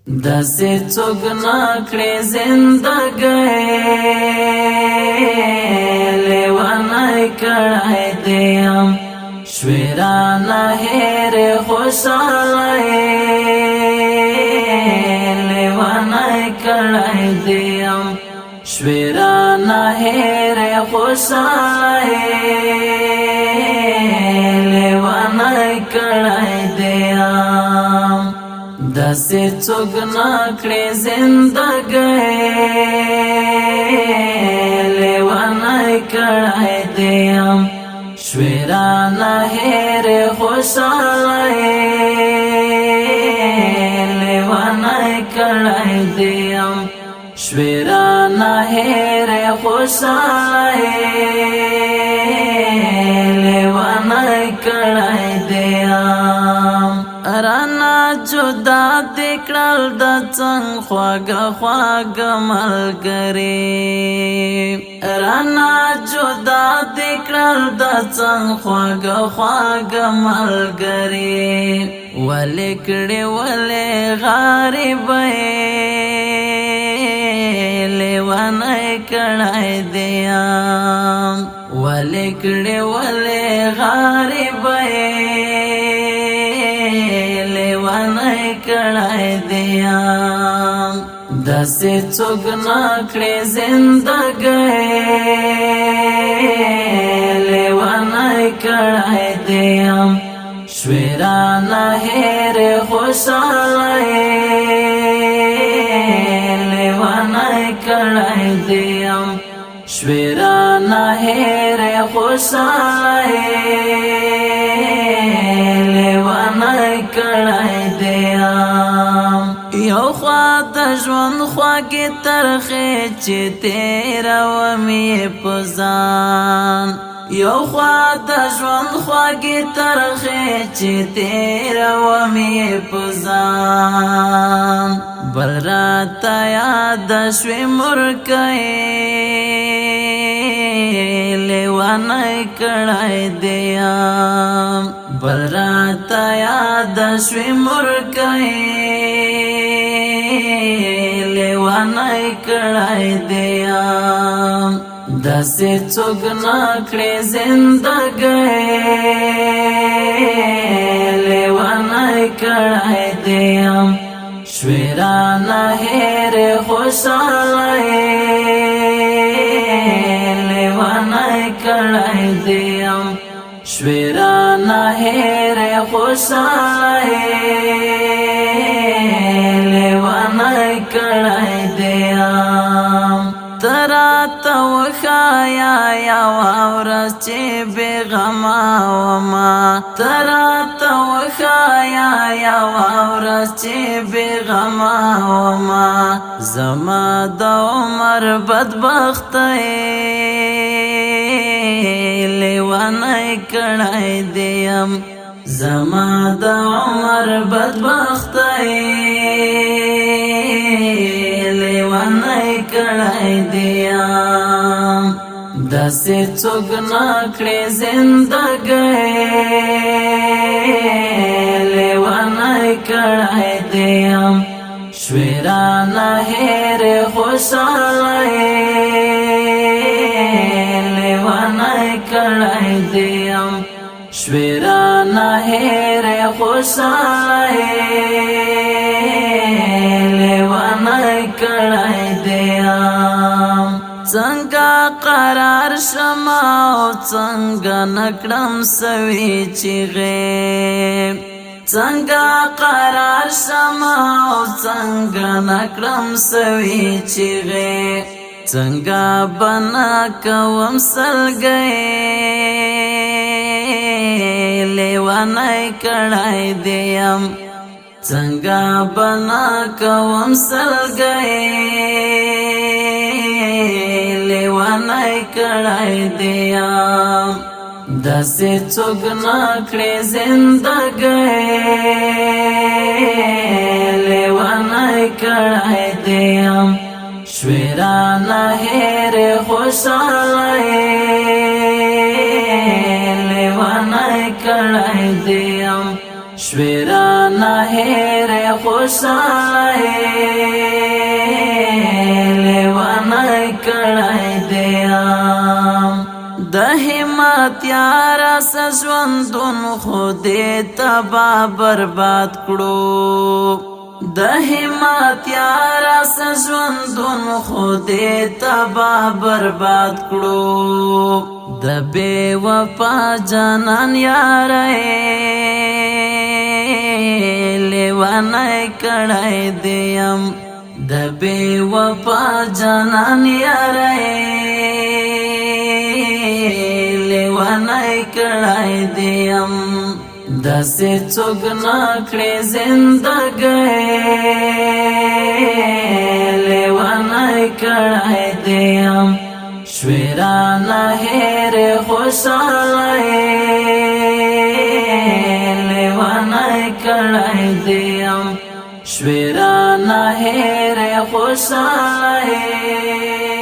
داسې څوک نکړې زندګۍ لیونی کړی دیم شوې رانه هېرې خوشحالۍ لیونی کړی دیم شوې رانه هېرې خوشحالۍ لیونی کړی دیم داسې څوک نکړې زندګۍ لیونی کړی دیم شوې رانه هېرې خوشحالۍ لیونی کړی دیم شوې رانه هېرې خوشحالۍ لیونی کړی دیم رانا جدا دکړل د څنګ خواږه خواږه ملګري رانا جدا دکړل د څنګ خواږه خواږه ملګري ولې کړې ولې غریبۍ لیونی کړی دیم ولې کړې ولې غریبۍ لیونی کړی دیم داسې څوک نکړې زندګۍ لیونی کړی دیم شوې رانه هېرې خوشحالۍ لیونی کړی دیم شوې رانه هېرې خوشحالۍ لیونی کړی دیم یو خوا د ژوند خواږې ترخې چې تېرومې په ځان یو خوا د ژوند خواږې ترخې چې تېرومې په ځان بل راته یاده شوې مورکۍ لیونی کړی دیم بل راته یاده شوې مورکۍ لیونی کړی دیم داسې څوک نکړې زندګۍ لیونی کړی دیم شوې رانه هېرې خوشحالۍ لیونی کړی دیم شوې رانه هېرې خوشحالۍ لیونی کړی دیم ته راته وښایه یوه ورځ چې بېغمه ومه ته راته وښایه یوه ورځ چې بېغمه ومه زما د عمر بدبختۍ لیونی کړی دیم زما د عمر بدبختۍ لیونی کړی دیم داسې څوک نکړې زندګۍ لیونی کړی دیم شوې رانه هېرې خوشحالۍ لیونی کړی دیم شوې رانه هېرې خوشحالۍ لیونی کړی دیم څنګه قرار شم او څنګه نکړم سوي چیغې څنګه قرار شم او څنګه نکړم سوي چیغې څنګه بنا کوم سلګۍ لیونی کړی دیم څنګه بنا کوم سلګۍ لیونی کړی دیم داسې څوک نکړې زندګۍ لیونی کړی دیم شوې رانه هېرې خوشحالۍ لیونی کړی دیم شوی رانه هېرې خوشحالۍ تیارا سژوندون خودی تبا برباد کړو د همت یارا سژوندون خودی تبا برباد کړو د بے وفا جانان یاره لیوانای کړای دیم د بے وفا جانان یاره لیوانای کړای دیم داسې څوک نکړې زندګۍ لیوانای کړای دیم شویرانه هېر خوشحالۍ لیوانای کړای دیم شویرانه هېر خوشحالۍ